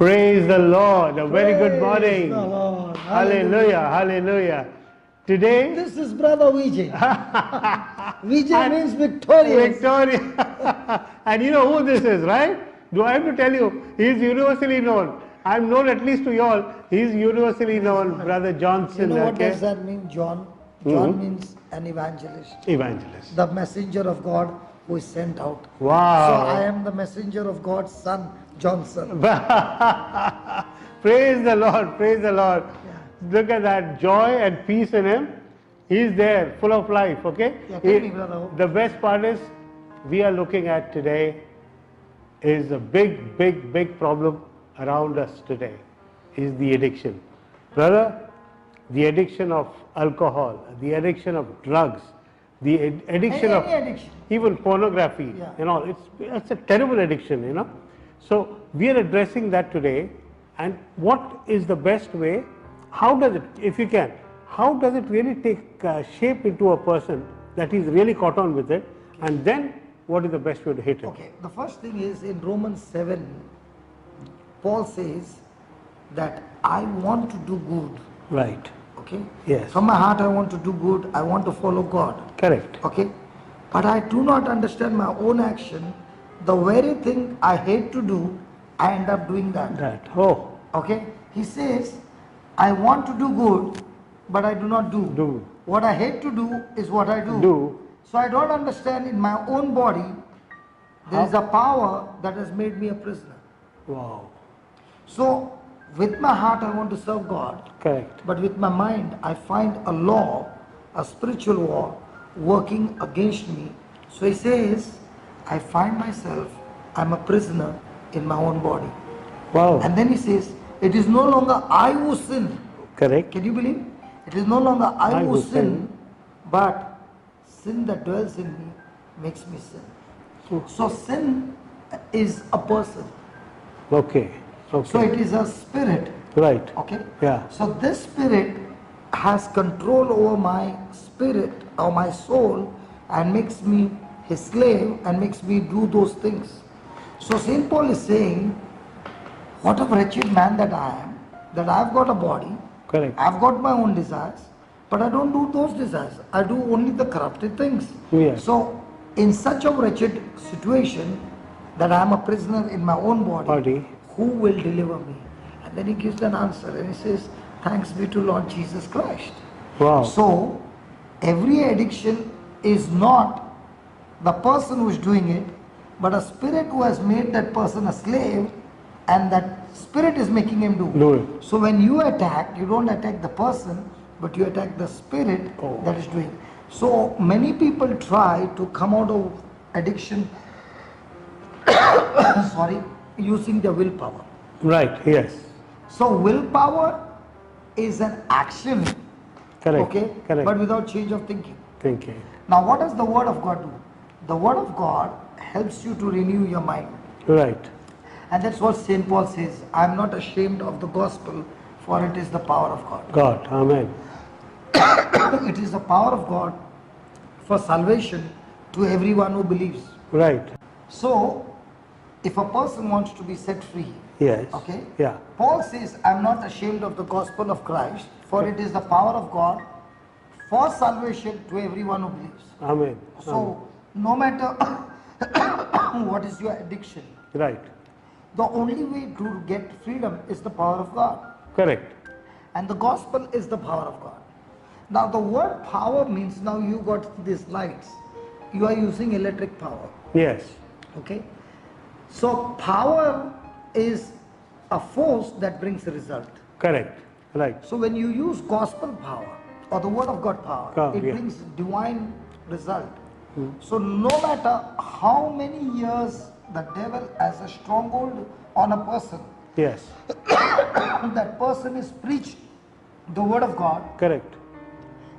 Praise the Lord. A very good Praise morning. the Lord. Hallelujah. Hallelujah. Today, This is Brother Vijay. Vijay means victorious. Victoria. And you know who this is, right? Do I have to tell you? He is universally known. I'm known at least to you all. He is universally known, Brother Johnson. You know what okay? does that mean, John? John means an evangelist. Evangelist. The messenger of God who is sent out. Wow. So I am the messenger of God's son, Johnson. Praise the Lord. Praise the Lord. Look at that joy and peace in him. He's there, full of life, okay? Yeah, tell me, brother. The best part is, we are looking at today is a big problem around us today, is the addiction. Brother, the addiction of alcohol, the addiction of drugs, the addiction of Any addiction. even pornography, Yeah. you know, it's a terrible addiction, you know. So we are addressing that today, and what is the best way? How does it, if you can, how does it really take shape into a person that he's really caught on with it, and then what is the best way to hit it? Okay, the first thing is in Romans 7, Paul says that I want to do good. Right. Okay? Yes. From my heart I want to do good, I want to follow God. Correct. Okay? But I do not understand my own action. The very thing I hate to do, I end up doing that. That. Oh. Okay? He says, I want to do good, but I do not do. Do. What I hate to do is what I do. Do. So I don't understand in my own body, there is a power that has made me a prisoner. Wow. So with my heart I want to serve God. Correct. But with my mind, I find a law, a spiritual war, working against me. So he says, I find myself, I'm a prisoner in my own body. Wow. And then he says, it is no longer I who sin. Correct. Can you believe? It is no longer I I who who sin, sin. but sin that dwells in me makes me sin. So sin is a person. Okay. Okay. So it is a spirit. Right. Okay? Yeah. So this spirit has control over my spirit or my soul and makes me his slave and makes me do those things. So St. Paul is saying, what a wretched man that I am, that I've got a body, Correct. I've got my own desires, but I don't do those desires. I do only the corrupted things. Yes. So in such a wretched situation that I am a prisoner in my own body, who will deliver me? And then he gives an answer and he says, thanks be to Lord Jesus Christ. Wow. So every addiction is not the person who is doing it, but a spirit who has made that person a slave, and that spirit is making him Do it. So when you attack, you don't attack the person, but you attack the spirit Oh. that is doing. So many people try to come out of addiction sorry, using their willpower. Right. Yes. So willpower is an action, Correct. okay, Correct. but without change of thinking. Thinking. Now what does the word of God do? The word of God helps you to renew your mind. Right. And that's what St. Paul says, I am not ashamed of the gospel, for it is the power of God. God. Amen. It is the power of God for salvation to everyone who believes. Right. So, if a person wants to be set free, Yes. okay, Yeah. Paul says, I am not ashamed of the gospel of Christ, for it is the power of God for salvation to everyone who believes. Amen. So, no matter what is your addiction, Right. the only way to get freedom is the power of God. Correct. And the gospel is the power of God. Now the word power means now you got these lights. You are using electric power. Yes. Okay? So power is a force that brings a result. Correct. Right. So when you use gospel power or the word of God power, Power, it yeah. brings divine result. So no matter how many years the devil has a stronghold on a person, Yes. that person is preached the word of God, Correct.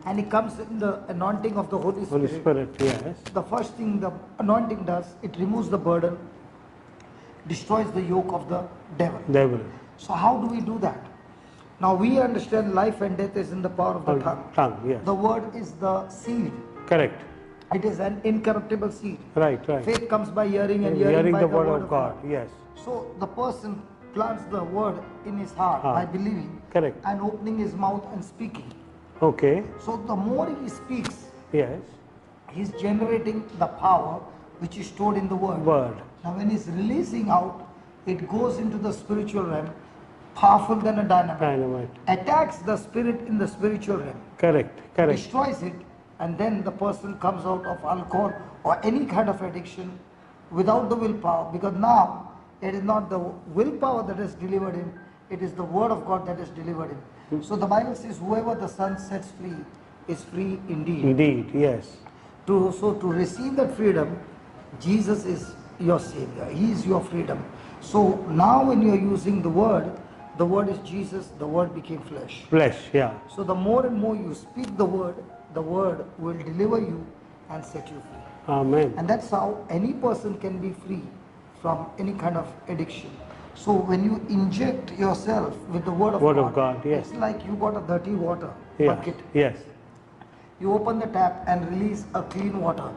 and he comes in the anointing of the Holy Holy Spirit. Spirit. Yes. The first thing the anointing does, it removes the burden, destroys the yoke of the devil. Devil. So how do we do that? Now we understand life and death is in the power of the tongue. Tongue. Yes. The word is the seed. Correct. It is an incorruptible seed. Right. Right. Faith comes by hearing and hearing by the word of God. Yes. So the person plants the word in his heart by believing Correct. and opening his mouth and speaking. Okay. So the more he speaks, Yes. he's generating the power which is stored in the word. Word. Now when he's releasing out, it goes into the spiritual realm, powerful than a dynamite. Dynamite. Attacks the spirit in the spiritual realm, Correct. Correct. destroys it, and then the person comes out of alcohol or any kind of addiction without the willpower, because now it is not the willpower that has delivered him, it is the word of God that has delivered him. So the Bible says, whoever the Son sets free is free indeed. Indeed. Yes. So to receive that freedom, Jesus is your Savior. He is your freedom. So now when you are using the word is Jesus, the word became flesh. Flesh. Yeah. So the more and more you speak the word will deliver you and set you free. Amen. And that's how any person can be free from any kind of addiction. So when you inject yourself with the word of God, yes. it's like you got a dirty water Yeah. bucket. Yes. You open the tap and release a clean water.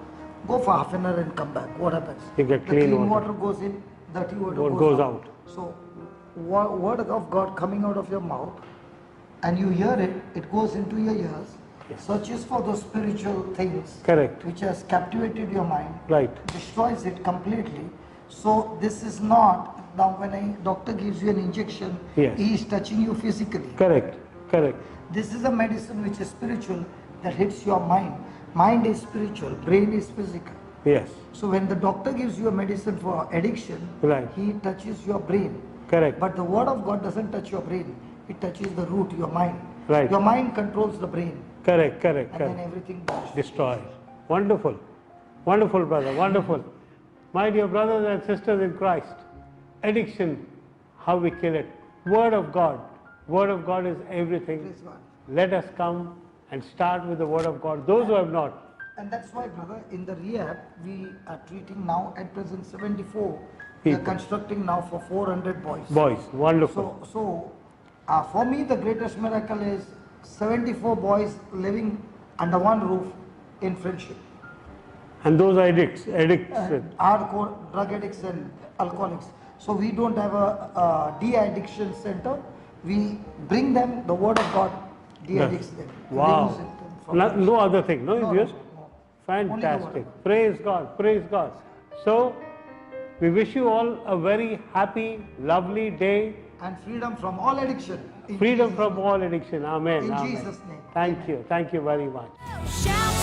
Go for half an hour and come back. What happens? You get the clean water. water goes in, dirty water What goes goes out. out. So, word of God coming out of your mouth, and you hear it, it goes into your ears, searches for those spiritual things Correct. which has captivated your mind, Right. destroys it completely. So this is not, now when a doctor gives you an injection, Yes. he is touching you physically. Correct. Correct. This is a medicine which is spiritual that hits your mind. Mind is spiritual, brain is physical. Yes. So when the doctor gives you a medicine for addiction, Right. he touches your brain. Correct. But the word of God doesn't touch your brain. It touches the root, your mind. Right. Your mind controls the brain. Correct. Correct. And Correct. then everything Destroy. Wonderful. Wonderful, brother. Wonderful. My dear brothers and sisters in Christ, addiction, how we kill it. Word of God. Word of God is everything. Praise God. Let us come and start with the Word of God. Those who have not. And that's why, brother, in the rehab, we are treating now at present 74. We are People. constructing now for 400 boys. Boys, wonderful. So for me, the greatest miracle is 74 boys living under one roof in friendship. And those are addicts. Hardcore drug addicts and alcoholics. So we don't have a de-addiction center. We bring them the word of God, de-addicts them. Wow. Removes it from No, them. no other thing, no? No, Yes? no. Fantastic. Praise God. Praise God. So, we wish you all a very happy, lovely day. And freedom from all addiction. In Freedom Jesus' from name. all addiction. Amen. In Amen. Jesus' name. Thank you. Thank you very much. Shout